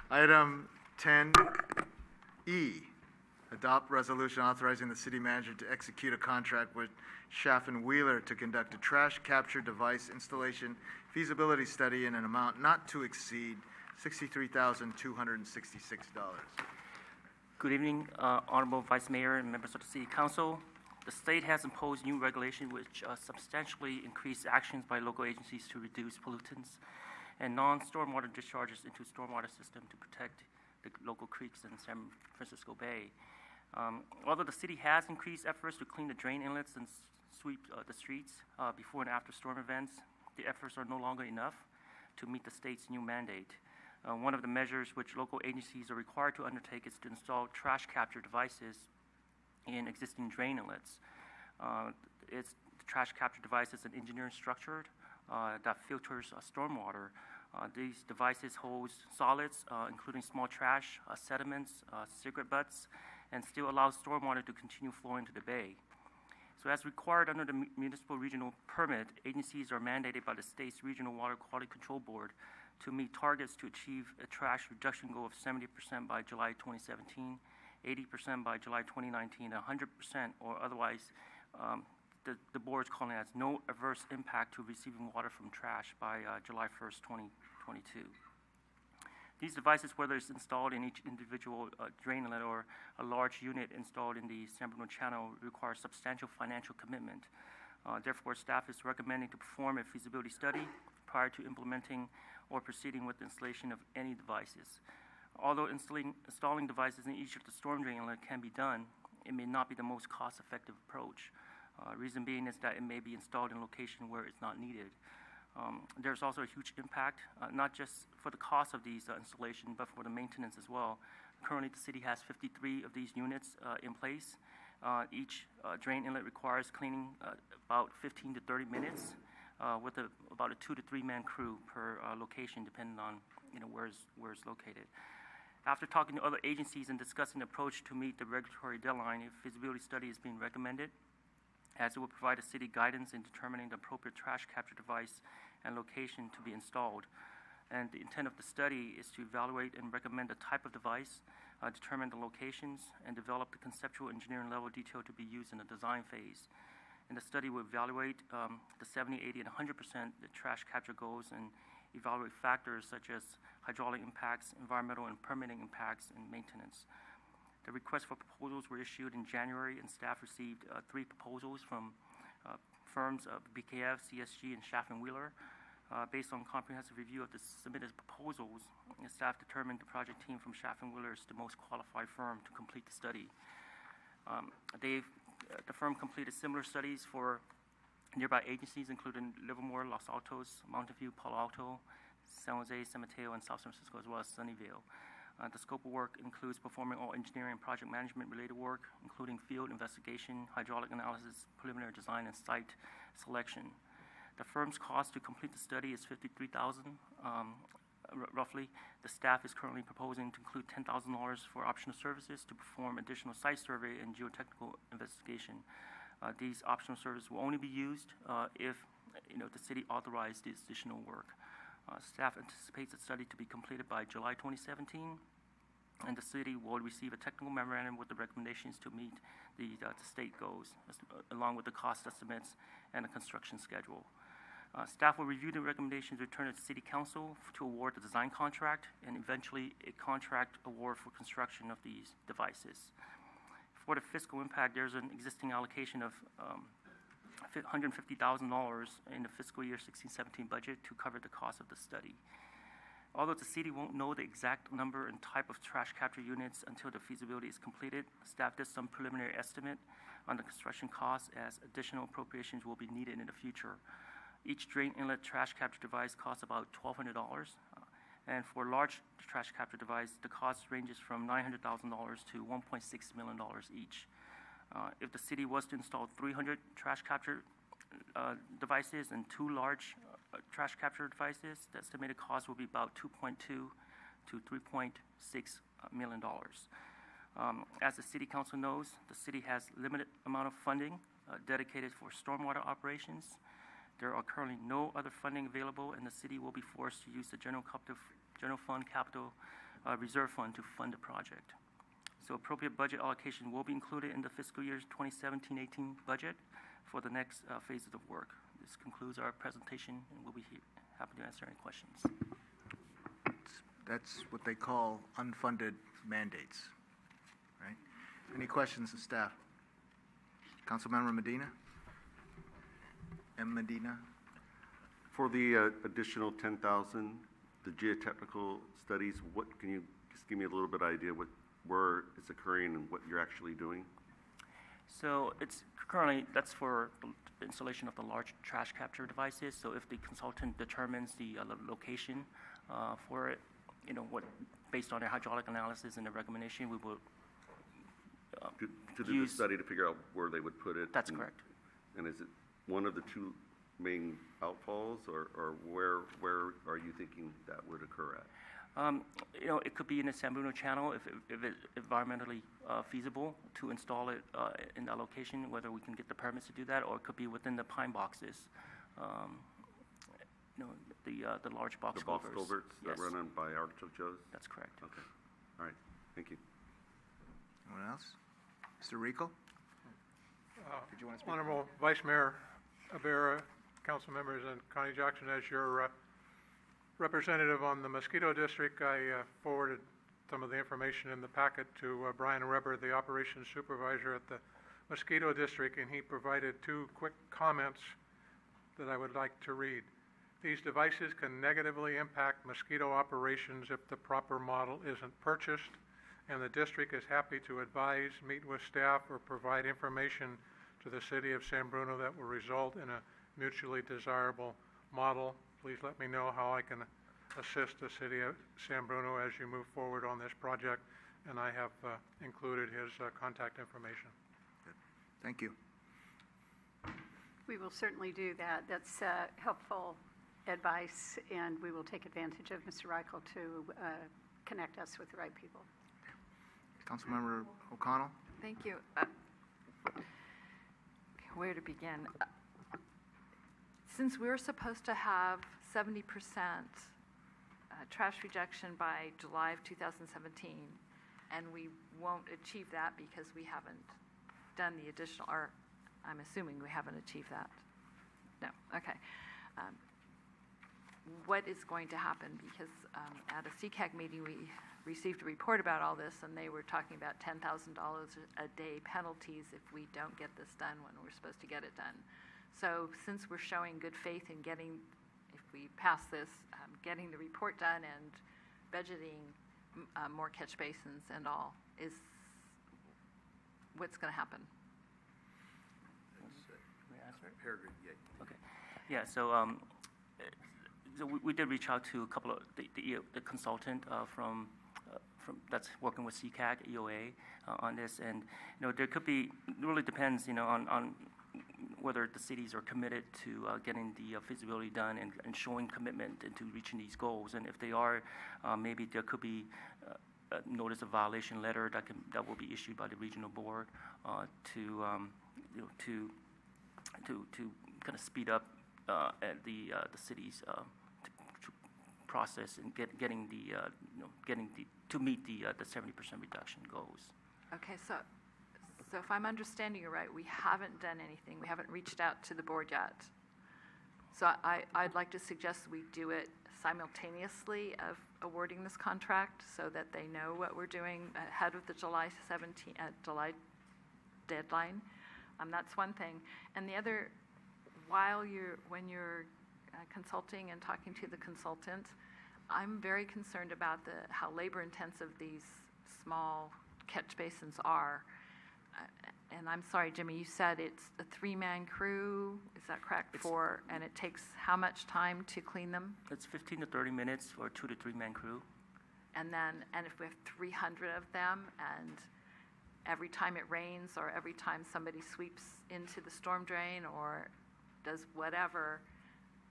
Item 10E, adopt resolution authorizing the city manager to execute a contract with Schaff and Wheeler to conduct a trash capture device installation feasibility study in an amount not to exceed $63,266. Good evening, Honorable Vice Mayor and members of the City Council. The state has imposed new regulations which substantially increase actions by local agencies to reduce pollutants and non-stormwater discharges into stormwater system to protect the local creeks in San Francisco Bay. Although the city has increased efforts to clean the drain inlets and sweep the streets before and after storm events, the efforts are no longer enough to meet the state's new mandate. One of the measures which local agencies are required to undertake is to install trash capture devices in existing drain inlets. The trash capture device is an engineering structure that filters stormwater. These devices hold solids, including small trash, sediments, cigarette butts, and still allows stormwater to continue flowing to the bay. So as required under the municipal regional permit, agencies are mandated by the state's Regional Water Quality Control Board to meet targets to achieve a trash reduction goal of 70% by July 2017, 80% by July 2019, 100% or otherwise the board is calling it as no adverse impact to receiving water from trash by July 1st, 2022. These devices, whether it's installed in each individual drain inlet or a large unit installed in the San Bruno channel, require substantial financial commitment. Therefore, staff is recommending to perform a feasibility study prior to implementing or proceeding with the installation of any devices. Although installing devices in each of the storm drain inlet can be done, it may not be the most cost-effective approach. Reason being is that it may be installed in a location where it's not needed. There's also a huge impact, not just for the cost of these installations, but for the maintenance as well. Currently, the city has 53 of these units in place. Each drain inlet requires cleaning about 15 to 30 minutes with about a 2 to 3 man crew per location, depending on where it's located. After talking to other agencies and discussing the approach to meet the regulatory deadline, a feasibility study is being recommended, as it will provide the city guidance in determining the appropriate trash capture device and location to be installed. And the intent of the study is to evaluate and recommend the type of device, determine the locations, and develop the conceptual engineering level detail to be used in the design phase. And the study will evaluate the 70, 80, and 100% the trash capture goals and evaluate factors such as hydraulic impacts, environmental and permitting impacts, and maintenance. The requests for proposals were issued in January, and staff received 3 proposals from firms of BKF, CSG, and Schaff and Wheeler. Based on comprehensive review of the submitted proposals, the staff determined the project team from Schaff and Wheeler is the most qualified firm to complete the study. The firm completed similar studies for nearby agencies, including Livermore, Los Altos, Mountain View, Palo Alto, San Jose, San Mateo, and South San Francisco, as well as Sunnyvale. The scope of work includes performing all engineering and project management related work, including field investigation, hydraulic analysis, preliminary design, and site selection. The firm's cost to complete the study is $53,000, roughly. The staff is currently proposing to include $10,000 for optional services to perform additional site survey and geotechnical investigation. These optional services will only be used if the city authorized this additional work. Staff anticipates the study to be completed by July 2017, and the city will receive a technical memorandum with the recommendations to meet the state goals, along with the cost estimates and the construction schedule. Staff will review the recommendations, return to the City Council to award the design contract, and eventually a contract award for construction of these devices. For the fiscal impact, there's an existing allocation of $150,000 in the fiscal year 16-17 budget to cover the cost of the study. Although the city won't know the exact number and type of trash capture units until the feasibility is completed, staff did some preliminary estimate on the construction costs, as additional appropriations will be needed in the future. Each drain inlet trash capture device costs about $1,200, and for a large trash capture device, the cost ranges from $900,000 to $1.6 million each. If the city was to install 300 trash capture devices and 2 large trash capture devices, the estimated cost will be about $2.2 to $3.6 million. As the City Council knows, the city has limited amount of funding dedicated for stormwater operations. There are currently no other funding available, and the city will be forced to use the general fund capital reserve fund to fund the project. So appropriate budget allocation will be included in the fiscal year 2017-18 budget for the next phase of the work. This concludes our presentation, and we'll be happy to answer any questions. That's what they call unfunded mandates, right? Any questions of staff? Councilmember Medina? M. Medina? For the additional 10,000, the geotechnical studies, what can you just give me a little bit of idea where it's occurring and what you're actually doing? So it's currently, that's for the installation of the large trash capture devices. So if the consultant determines the location for it, based on their hydraulic analysis and the recommendation, we will to do the study to figure out where they would put it? That's correct. And is it one of the two main outfalls, or where are you thinking that would occur at? It could be in the San Bruno channel if it's environmentally feasible to install it in that location, whether we can get the permits to do that, or it could be within the pine boxes. The large box culverts. The box culverts that run on by Artichoke Joe's? That's correct. Okay. All right. Thank you. Anyone else? Mr. Rico? Did you want to speak? Honorable Vice Mayor Abera, council members, and Connie Jackson, as your representative on the mosquito district, I forwarded some of the information in the packet to Brian Weber, the operations supervisor at the mosquito district, and he provided 2 quick comments that I would like to read. These devices can negatively impact mosquito operations if the proper model isn't purchased, and the district is happy to advise, meet with staff, or provide information to the city of San Bruno that will result in a mutually desirable model. Please let me know how I can assist the city of San Bruno as you move forward on this project, and I have included his contact information. Good. Thank you. We will certainly do that. That's helpful advice, and we will take advantage of Mr. Reichel to connect us with the right people. Councilmember O'Connell? Thank you. Where to begin? Since we're supposed to have 70% trash rejection by July of 2017, and we won't achieve that because we haven't done the additional, or I'm assuming we haven't achieved that. No, okay. What is going to happen? Because at a CCAG meeting, we received a report about all this, and they were talking about $10,000 a day penalties if we don't get this done when we're supposed to get it done. So since we're showing good faith in getting, if we pass this, getting the report done and budgeting more catch basins and all, is what's going to happen? May I answer it? Peregrine, yeah. Okay. Yeah, so we did reach out to a couple of the consultant from that's working with CCAG, EOA, on this, and there could be, it really depends, on whether the cities are committed to getting the feasibility done and showing commitment into reaching these goals, and if they are, maybe there could be a notice of violation letter that will be issued by the regional board to kind of speed up the city's process and getting to meet the 70% reduction goals. Okay, so if I'm understanding you right, we haven't done anything. We haven't reached out to the board yet. So I'd like to suggest we do it simultaneously of awarding this contract so that they know what we're doing ahead of the July deadline. That's one thing. And the other, when you're consulting and talking to the consultant, I'm very concerned about how labor-intensive these small catch basins are. And I'm sorry, Jimmy, you said it's a 3-man crew, is that correct? And it takes how much time to clean them? It's 15 to 30 minutes for a 2 to 3-man crew. And if we have 300 of them, and every time it rains or every time somebody sweeps into the storm drain or does whatever,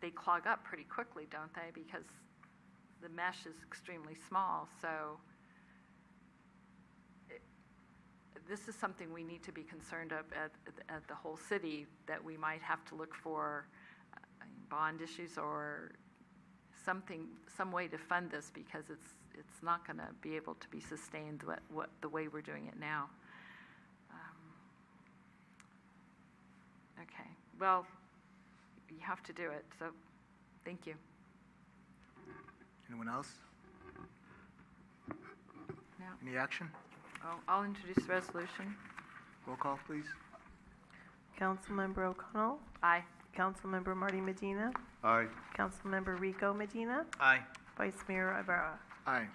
they clog up pretty quickly, don't they? Because the mesh is extremely small. So this is something we need to be concerned of at the whole city, that we might have to look for bond issues or some way to fund this, because it's not going to be able to be sustained the way we're doing it now. Okay, well, you have to do it, so thank you. Anyone else? No. Any action? I'll introduce the resolution. Roll call, please. Councilmember O'Connell, Aye. Councilmember Marty Medina, Aye. Councilmember Rico Medina, Aye. Vice Mayor Ibarra. Aye.